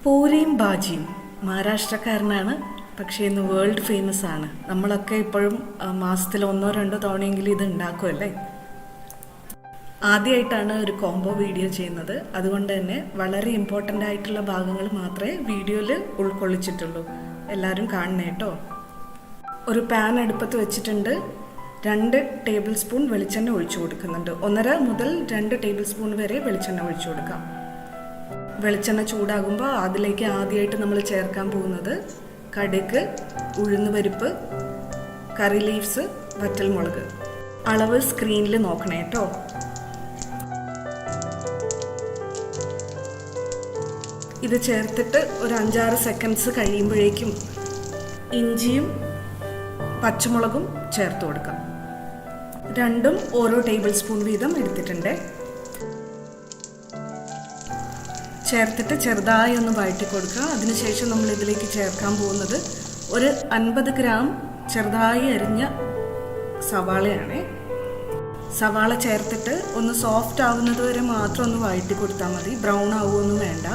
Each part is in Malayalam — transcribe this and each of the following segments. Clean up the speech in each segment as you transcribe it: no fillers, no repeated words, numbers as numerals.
പൂരിയും ബാജിയും മഹാരാഷ്ട്രക്കാരനാണ്, പക്ഷേ ഇന്ന് വേൾഡ് ഫേമസ് ആണ്. നമ്മളൊക്കെ ഇപ്പോഴും മാസത്തിൽ 1-2 തവണയെങ്കിലും ഇത് ഉണ്ടാക്കുമല്ലേ. ആദ്യമായിട്ടാണ് ഒരു കോംബോ വീഡിയോ ചെയ്യുന്നത്, അതുകൊണ്ട് തന്നെ വളരെ ഇമ്പോർട്ടൻ്റ് ആയിട്ടുള്ള ഭാഗങ്ങൾ മാത്രമേ വീഡിയോയിൽ ഉൾക്കൊള്ളിച്ചിട്ടുള്ളൂ. എല്ലാവരും കാണണേ കേട്ടോ. ഒരു പാൻ അടുപ്പത്ത് വെച്ചിട്ടുണ്ട്. 2 ടേബിൾ സ്പൂൺ വെളിച്ചെണ്ണ ഒഴിച്ചു കൊടുക്കുന്നുണ്ട്. 1.5 മുതൽ 2 ടേബിൾ സ്പൂൺ വരെ വെളിച്ചെണ്ണ ഒഴിച്ചു കൊടുക്കാം. വെളിച്ചെണ്ണ ചൂടാകുമ്പോൾ അതിലേക്ക് ആദ്യമായിട്ട് നമ്മൾ ചേർക്കാൻ പോകുന്നത് കടുക്, ഉഴുന്നുപരിപ്പ്, കറി ലീവ്സ്, വറ്റൽമുളക്. അളവ് സ്ക്രീനിൽ നോക്കണേ കേട്ടോ. ഇത് ചേർത്തിട്ട് ഒരു 5-6 സെക്കൻഡ്സ് കഴിയുമ്പോഴേക്കും ഇഞ്ചിയും പച്ചമുളകും ചേർത്ത് കൊടുക്കാം. രണ്ടും ഓരോ ടേബിൾ സ്പൂൺ വീതം എടുത്തിട്ടുണ്ട്. ചേർത്തിട്ട് ചെറുതായി ഒന്ന് വഴറ്റി കൊടുക്കുക. അതിനുശേഷം നമ്മൾ ഇതിലേക്ക് ചേർക്കാൻ പോകുന്നത് ഒരു 50 ഗ്രാം ചെറുതായി അരിഞ്ഞ സവാളയാണ്. സവാള ചേർത്തിട്ട് ഒന്ന് സോഫ്റ്റ് ആവുന്നത് വരെ മാത്രം ഒന്ന് വഴറ്റി കൊടുത്താൽ മതി, ബ്രൗൺ ആവുമൊന്നും വേണ്ട.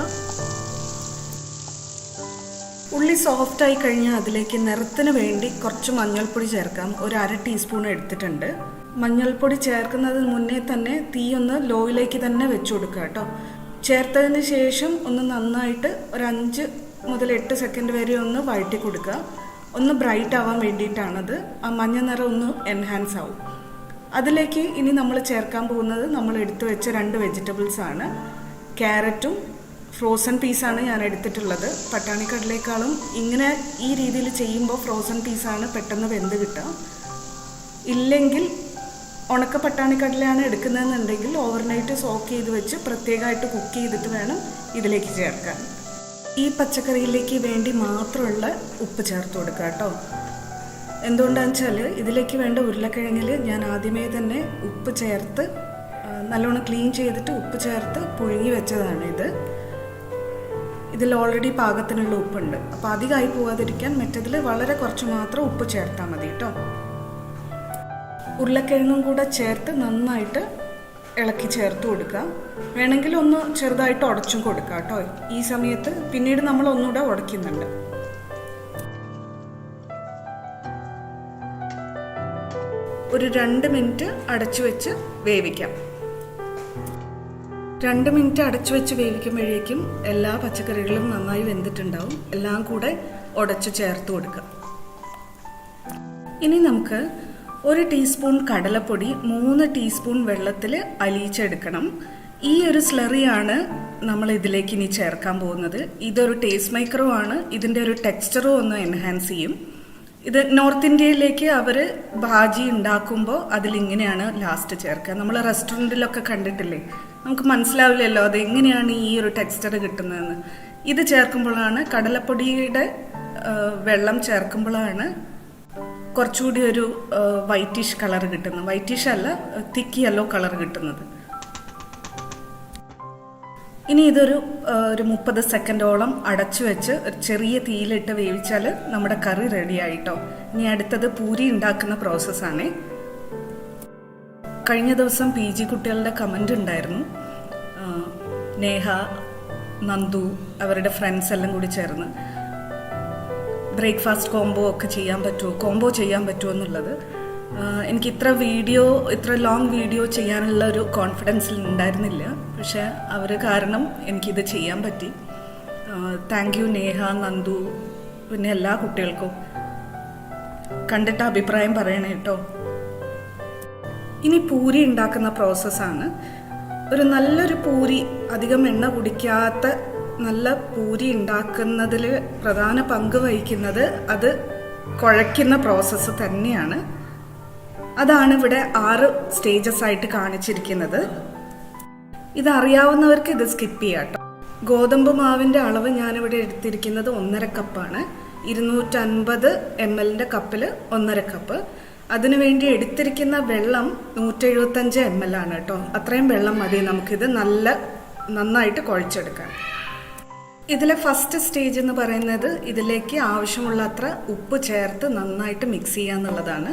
ഉള്ളി സോഫ്റ്റായി കഴിഞ്ഞാൽ അതിലേക്ക് നിറത്തിന് വേണ്ടി കുറച്ച് മഞ്ഞൾപ്പൊടി ചേർക്കാം. ഒരു 1/2 ടീസ്പൂൺ എടുത്തിട്ടുണ്ട്. മഞ്ഞൾപ്പൊടി ചേർക്കുന്നതിന് മുന്നേ തന്നെ തീ ഒന്ന് ലോയിലേക്ക് തന്നെ വെച്ച് കൊടുക്കുക കേട്ടോ. ചേർത്തതിന് ശേഷം ഒന്ന് നന്നായിട്ട് ഒരു 5 മുതൽ 8 സെക്കൻഡ് വരെ ഒന്ന് വഴറ്റി കൊടുക്കുക. ഒന്ന് ബ്രൈറ്റ് ആവാൻ വേണ്ടിയിട്ടാണത്. ആ മഞ്ഞ നിറം ഒന്ന് എൻഹാൻസ് ആവും. അതിലേക്ക് ഇനി നമ്മൾ ചേർക്കാൻ പോകുന്നത് നമ്മൾ എടുത്തു വെച്ച 2 വെജിറ്റബിൾസ് ആണ്. ക്യാരറ്റും ഫ്രോസൺ പീസാണ് ഞാൻ എടുത്തിട്ടുള്ളത്. പട്ടാണിക്കടലേക്കാളും ഇങ്ങനെ ഈ രീതിയിൽ ചെയ്യുമ്പോൾ ഫ്രോസൺ പീസാണ് പെട്ടെന്ന് വെന്ത് കിട്ടുക. ഇല്ലെങ്കിൽ ഉണക്ക പട്ടാണിക്കടലയാണ് എടുക്കുന്നതെന്നുണ്ടെങ്കിൽ ഓവർനൈറ്റ് സോക്ക് ചെയ്ത് വെച്ച് പ്രത്യേകമായിട്ട് കുക്ക് ചെയ്തിട്ട് വേണം ഇതിലേക്ക് ചേർക്കാൻ. ഈ പച്ചക്കറിയിലേക്ക് വേണ്ടി മാത്രമുള്ള ഉപ്പ് ചേർത്ത് കൊടുക്കുക കേട്ടോ. എന്തുകൊണ്ടാണെന്ന് വെച്ചാൽ ഇതിലേക്ക് വേണ്ട ഉരുളക്കിഴങ്ങിൽ ഞാൻ ആദ്യമേ തന്നെ ഉപ്പ് ചേർത്ത് നല്ലോണം ക്ലീൻ ചെയ്തിട്ട് ഉപ്പ് ചേർത്ത് പുഴുങ്ങി വെച്ചതാണ് ഇത്. ഇതിൽ ഓൾറെഡി പാകത്തിനുള്ള ഉപ്പുണ്ട്. അപ്പോൾ അധികമായി പോകാതിരിക്കാൻ മറ്റതിൽ വളരെ കുറച്ച് മാത്രം ഉപ്പ് ചേർത്താൽ മതി കേട്ടോ. ഉരുളക്കിഴങ്ങും കൂടെ ചേർത്ത് നന്നായിട്ട് ഇളക്കി ചേർത്ത് കൊടുക്കുക. വേണമെങ്കിൽ ഒന്ന് ചെറുതായിട്ട് ഉടച്ചും കൊടുക്കുക കേട്ടോ. ഈ സമയത്ത് പിന്നീട് നമ്മൾ ഒന്നുകൂടെ ഉടയ്ക്കുന്നുണ്ട്. ഒരു 2 മിനിറ്റ് അടച്ചു വെച്ച് വേവിക്കാം. 2 മിനിറ്റ് അടച്ചു വെച്ച് വേവിക്കുമ്പോഴേക്കും എല്ലാ പച്ചക്കറികളും നന്നായി വെന്തിട്ടുണ്ടാവും. എല്ലാം കൂടെ ഉടച്ച് ചേർത്ത് കൊടുക്കുക. ഇനി നമുക്ക് 1 ടീസ്പൂൺ കടലപ്പൊടി 3 ടീസ്പൂൺ വെള്ളത്തിൽ അലിയിച്ചെടുക്കണം. ഈ ഒരു സ്ലറിയാണ് നമ്മൾ ഇതിലേക്ക് ഇനി ചേർക്കാൻ പോകുന്നത്. ഇതൊരു ടേസ്റ്റ് മേക്കറും ആണ്. ഇതിൻ്റെ ഒരു ടെക്സ്ചറും ഒന്ന് എൻഹാൻസ് ചെയ്യും. ഇത് നോർത്ത് ഇന്ത്യയിലേക്ക് അവർ ഭാജി ഉണ്ടാക്കുമ്പോൾ അതിലിങ്ങനെയാണ് ലാസ്റ്റ് ചേർക്കുക. നമ്മൾ റെസ്റ്റോറൻറ്റിലൊക്കെ കണ്ടിട്ടില്ലേ, നമുക്ക് മനസ്സിലാവില്ലല്ലോ അത് എങ്ങനെയാണ് ഈ ഒരു ടെക്സ്ചർ കിട്ടുന്നതെന്ന്. ഇത് ചേർക്കുമ്പോഴാണ്, കടലപ്പൊടിയുടെ വെള്ളം ചേർക്കുമ്പോഴാണ് കുറച്ചുകൂടി ഒരു വൈറ്റിഷ് കളർ കിട്ടുന്നത്. വൈറ്റിഷ് അല്ല, തിക്ക് യെല്ലോ കളർ കിട്ടുന്നത്. ഇനി ഇതൊരു 30 സെക്കൻഡോളം അടച്ചു വെച്ച് ഒരു ചെറിയ തീയിലിട്ട് വേവിച്ചാൽ നമ്മുടെ കറി റെഡി ആയിട്ടോ. ഇനി അടുത്തത് പൂരി ഉണ്ടാക്കുന്ന പ്രോസസ്സാണ്. കഴിഞ്ഞ ദിവസം PG കുട്ടികളുടെ കമൻ്റ് ഉണ്ടായിരുന്നു. നേഹ, നന്ദു, അവരുടെ ഫ്രണ്ട്സ് എല്ലാം കൂടി ചേർന്ന് ബ്രേക്ക്ഫാസ്റ്റ് കോംബോ ഒക്കെ കോംബോ ചെയ്യാൻ പറ്റുമോ എന്നുള്ളത്. എനിക്ക് ഇത്ര ലോങ് വീഡിയോ ചെയ്യാനുള്ള ഒരു കോൺഫിഡൻസിൽ ഉണ്ടായിരുന്നില്ല. പക്ഷെ അവർ കാരണം എനിക്കിത് ചെയ്യാൻ പറ്റി. താങ്ക് യു നേഹ, നന്ദു, പിന്നെ എല്ലാ കുട്ടികൾക്കും. കണ്ടിട്ട് അഭിപ്രായം പറയണേ കേട്ടോ. ഇനി പൂരി ഉണ്ടാക്കുന്ന പ്രോസസ്സാണ്. നല്ലൊരു പൂരി, അധികം എണ്ണ കുടിക്കാത്ത നല്ല പൂരി ഉണ്ടാക്കുന്നതിൽ പ്രധാന പങ്ക് വഹിക്കുന്നത് അത് കുഴയ്ക്കുന്ന പ്രോസസ്സ് തന്നെയാണ്. അതാണ് ഇവിടെ 6 സ്റ്റേജസ് ആയിട്ട് കാണിച്ചിരിക്കുന്നത്. ഇതറിയാവുന്നവർക്ക് ഇത് സ്കിപ്പ് ചെയ്യാം കേട്ടോ. ഗോതമ്പ് മാവിൻ്റെ അളവ് ഞാനിവിടെ എടുത്തിരിക്കുന്നത് 1.5 കപ്പാണ്. 250 ml കപ്പിൽ 1.5 കപ്പ്. അതിനുവേണ്ടി എടുത്തിരിക്കുന്ന വെള്ളം 175 ml ആണ് കേട്ടോ. അത്രയും വെള്ളം മതി നമുക്കിത് നന്നായിട്ട് കുഴച്ചെടുക്കാൻ. ഇതിലെ ഫസ്റ്റ് സ്റ്റേജ് എന്ന് പറയുന്നത് ഇതിലേക്ക് ആവശ്യമുള്ള അത്ര ഉപ്പ് ചേർത്ത് നന്നായിട്ട് മിക്സ് ചെയ്യുക എന്നുള്ളതാണ്.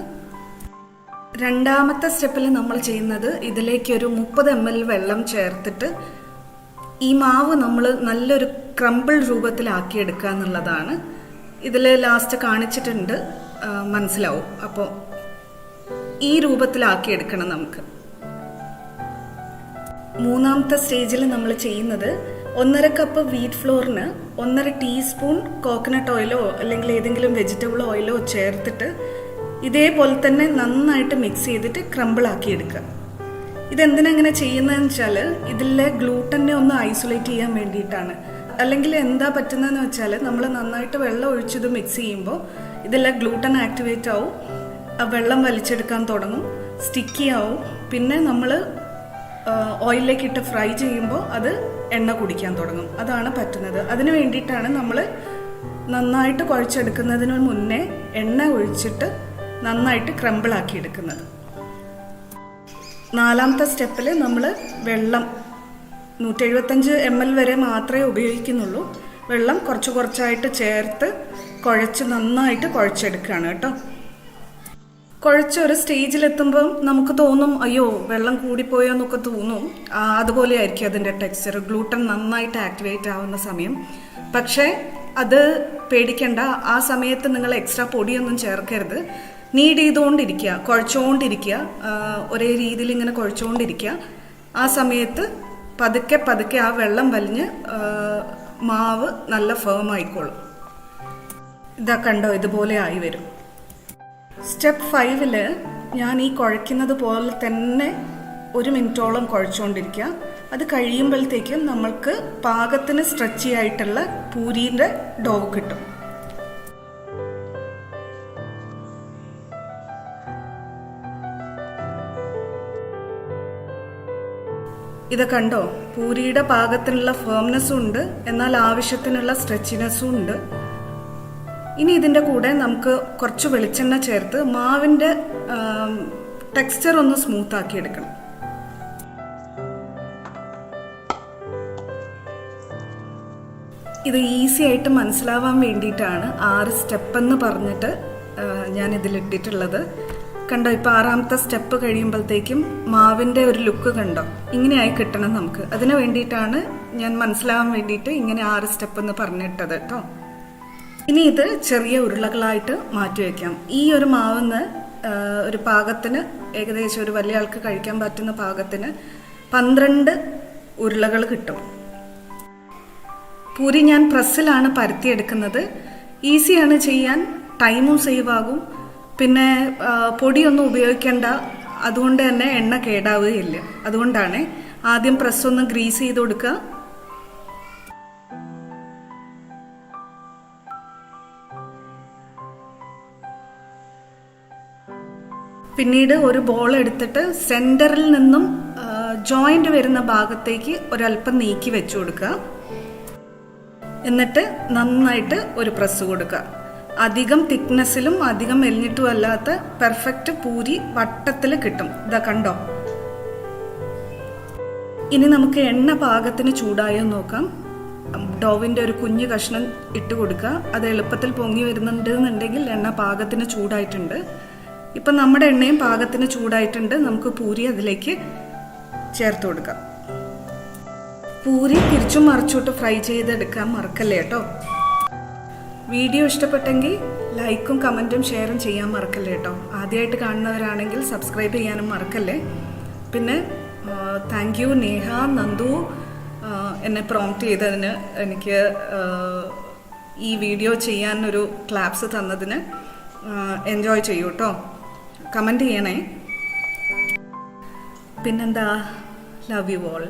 രണ്ടാമത്തെ സ്റ്റെപ്പിൽ നമ്മൾ ചെയ്യുന്നത് ഇതിലേക്ക് ഒരു 30 ml വെള്ളം ചേർത്തിട്ട് ഈ മാവ് നമ്മൾ നല്ലൊരു ക്രംബിൾ രൂപത്തിലാക്കിയെടുക്കുക എന്നുള്ളതാണ്. ഇതിൽ ലാസ്റ്റ് കാണിച്ചിട്ടുണ്ട്, മനസ്സിലാവും. അപ്പോൾ ഈ രൂപത്തിലാക്കിയെടുക്കണം നമുക്ക്. മൂന്നാമത്തെ സ്റ്റേജിൽ നമ്മൾ ചെയ്യുന്നത് 1.5 കപ്പ് വീറ്റ് ഫ്ലോറിന് 1.5 ടീസ്പൂൺ കോക്കനട്ട് ഓയിലോ അല്ലെങ്കിൽ ഏതെങ്കിലും വെജിറ്റബിൾ ഓയിലോ ചേർത്തിട്ട് ഇതേപോലെ തന്നെ നന്നായിട്ട് മിക്സ് ചെയ്തിട്ട് ക്രംബിളാക്കി എടുക്കുക. ഇതെന്തിനങ്ങനെ ചെയ്യുന്നതെന്ന് വെച്ചാൽ ഇതിലെ ഗ്ലൂട്ടനെ ഒന്ന് ഐസൊലേറ്റ് ചെയ്യാൻ വേണ്ടിയിട്ടാണ്. അല്ലെങ്കിൽ എന്താ പറ്റുന്നതെന്ന് വെച്ചാൽ നമ്മൾ നന്നായിട്ട് വെള്ളം ഒഴിച്ചത് മിക്സ് ചെയ്യുമ്പോൾ ഇതിലെ ഗ്ലൂട്ടൻ ആക്ടിവേറ്റ് ആവും, വെള്ളം വലിച്ചെടുക്കാൻ തുടങ്ങും, സ്റ്റിക്കി ആവും. പിന്നെ നമ്മൾ ഓയിലിലേക്ക് ഇട്ട് ഫ്രൈ ചെയ്യുമ്പോൾ അത് എണ്ണ കുടിക്കാൻ തുടങ്ങും. അതാണ് പറ്റുന്നത്. അതിന് വേണ്ടിയിട്ടാണ് നമ്മൾ നന്നായിട്ട് കുഴച്ചെടുക്കുന്നതിന് മുന്നേ എണ്ണ ഒഴിച്ചിട്ട് നന്നായിട്ട് ക്രംബിളാക്കി എടുക്കുന്നത്. നാലാമത്തെ സ്റ്റെപ്പിൽ നമ്മൾ വെള്ളം 175 ml വരെ മാത്രമേ ഉപയോഗിക്കുന്നുള്ളൂ. വെള്ളം കുറച്ചായിട്ട് ചേർത്ത് കുഴച്ച് നന്നായിട്ട് കുഴച്ചെടുക്കുകയാണ് കേട്ടോ. കുഴച്ച ഒരു സ്റ്റേജിലെത്തുമ്പം നമുക്ക് തോന്നും, അയ്യോ വെള്ളം കൂടിപ്പോയോ എന്നൊക്കെ തോന്നും. അതുപോലെ ആയിരിക്കും അതിൻ്റെ ടെക്സ്ചർ, ഗ്ലൂട്ടൻ നന്നായിട്ട് ആക്ടിവേറ്റ് ആവുന്ന സമയം. പക്ഷേ അത് പേടിക്കേണ്ട. ആ സമയത്ത് നിങ്ങൾ എക്സ്ട്രാ പൊടിയൊന്നും ചേർക്കരുത്. നീഡ് ചെയ്തുകൊണ്ടിരിക്കുക, കുഴച്ചുകൊണ്ടിരിക്കുക, ഒരേ രീതിയിൽ ഇങ്ങനെ കുഴച്ചുകൊണ്ടിരിക്കുക. ആ സമയത്ത് പതുക്കെ ആ വെള്ളം വലിഞ്ഞ് മാവ് നല്ല ഫേം ആയിക്കോളും. ഇതാ കണ്ടോ, ഇതുപോലെ ആയി വരും. സ്റ്റെപ്പ് 5 ഞാൻ ഈ കുഴയ്ക്കുന്നത് പോലെ തന്നെ 1 മിനിറ്റോളം കുഴച്ചുകൊണ്ടിരിക്കുക. അത് കഴിയുമ്പോഴത്തേക്കും നമ്മൾക്ക് പാകത്തിന് സ്ട്രെച്ചി ആയിട്ടുള്ള പൂരീൻ്റെ ഡോ കിട്ടും. ഇത് കണ്ടോ, പൂരിയുടെ പാകത്തിനുള്ള ഫേംനെസ്സും ഉണ്ട്, എന്നാൽ ആവശ്യത്തിനുള്ള സ്ട്രെച്ചിനെസ്സും ഉണ്ട്. ഇനി ഇതിൻ്റെ കൂടെ നമുക്ക് കുറച്ച് വെളിച്ചെണ്ണ ചേർത്ത് മാവിൻ്റെ ടെക്സ്ചർ ഒന്ന് സ്മൂത്ത് ആക്കി എടുക്കണം. ഇത് ഈസി ആയിട്ട് മനസ്സിലാവാൻ വേണ്ടിയിട്ടാണ് 6 സ്റ്റെപ്പ് എന്ന് പറഞ്ഞിട്ട് ഞാൻ ഇതിലിട്ടിട്ടുള്ളത്. കണ്ടോ, ഇപ്പോൾ 6ാമത്തെ സ്റ്റെപ്പ് കഴിയുമ്പോഴത്തേക്കും മാവിൻ്റെ ഒരു ലുക്ക് കണ്ടോ, ഇങ്ങനെയായി കിട്ടണം നമുക്ക്. അതിന് വേണ്ടിയിട്ടാണ് ഞാൻ മനസ്സിലാവാൻ വേണ്ടിയിട്ട് ഇങ്ങനെ 6 സ്റ്റെപ്പ് എന്ന് പറഞ്ഞിട്ടത് കേട്ടോ. ഇനി ഇത് ചെറിയ ഉരുളകളായിട്ട് മാറ്റി വയ്ക്കാം. ഈ ഒരു മാവിന്ന് ഒരു പാകത്തിന്, ഏകദേശം ഒരു വലിയ ആൾക്ക് കഴിക്കാൻ പറ്റുന്ന പാകത്തിന് 12 ഉരുളകൾ കിട്ടും. പൂരി ഞാൻ പ്രസ്സിലാണ് പരത്തിയെടുക്കുന്നത്. ഈസിയാണ് ചെയ്യാൻ, ടൈമും സേവ് ആകും. പിന്നെ പൊടിയൊന്നും ഉപയോഗിക്കേണ്ട, അതുകൊണ്ട് തന്നെ എണ്ണ കേടാവുകയില്ല. അതുകൊണ്ടാണ് ആദ്യം പ്രസ്സൊന്ന് ഗ്രീസ് ചെയ്ത് കൊടുക്കുക. പിന്നീട് ഒരു ബോൾ എടുത്തിട്ട് സെൻറ്ററിൽ നിന്നും ജോയിൻ്റ് വരുന്ന ഭാഗത്തേക്ക് ഒരല്പം നീക്കി വെച്ചു കൊടുക്കുക. എന്നിട്ട് നന്നായിട്ട് ഒരു പ്രസ് കൊടുക്കുക. അധികം തിക്നെസ്സിലും അധികം മെലിഞ്ഞിട്ടും അല്ലാത്ത പെർഫെക്റ്റ് പൂരി വട്ടത്തിൽ കിട്ടും. ഇതാ കണ്ടോ. ഇനി നമുക്ക് എണ്ണ പാകത്തിന് ചൂടായോ നോക്കാം. ഡോവിൻ്റെ ഒരു കുഞ്ഞു കഷ്ണം ഇട്ട് കൊടുക്കുക. അത് എളുപ്പത്തിൽ പൊങ്ങി വരുന്നുണ്ടെന്നുണ്ടെങ്കിൽ എണ്ണ പാകത്തിന് ചൂടായിട്ടുണ്ട്. ഇപ്പം നമ്മുടെ എണ്ണയും പാകത്തിന് ചൂടായിട്ടുണ്ട്. നമുക്ക് പൂരി അതിലേക്ക് ചേർത്ത് കൊടുക്കാം. പൂരി തിരിച്ചും മറിച്ചോട്ട് ഫ്രൈ ചെയ്തെടുക്കാൻ മറക്കല്ലേ കേട്ടോ. വീഡിയോ ഇഷ്ടപ്പെട്ടെങ്കിൽ ലൈക്കും കമൻറ്റും ഷെയറും ചെയ്യാൻ മറക്കല്ലേ കേട്ടോ. ആദ്യമായിട്ട് കാണുന്നവരാണെങ്കിൽ സബ്സ്ക്രൈബ് ചെയ്യാനും മറക്കല്ലേ. പിന്നെ താങ്ക് യു നേഹ, നന്ദു എന്നെ പ്രോംപ്റ്റ് ചെയ്തതിന്, എനിക്ക് ഈ വീഡിയോ ചെയ്യാൻ ഒരു ക്ലാപ്സ് തന്നതിന്. എൻജോയ് ചെയ്യൂ കേട്ടോ. കമൻറ്റ് ചെയ്യണേ. പിന്നെന്താ, ലവ് യു ഓൾ.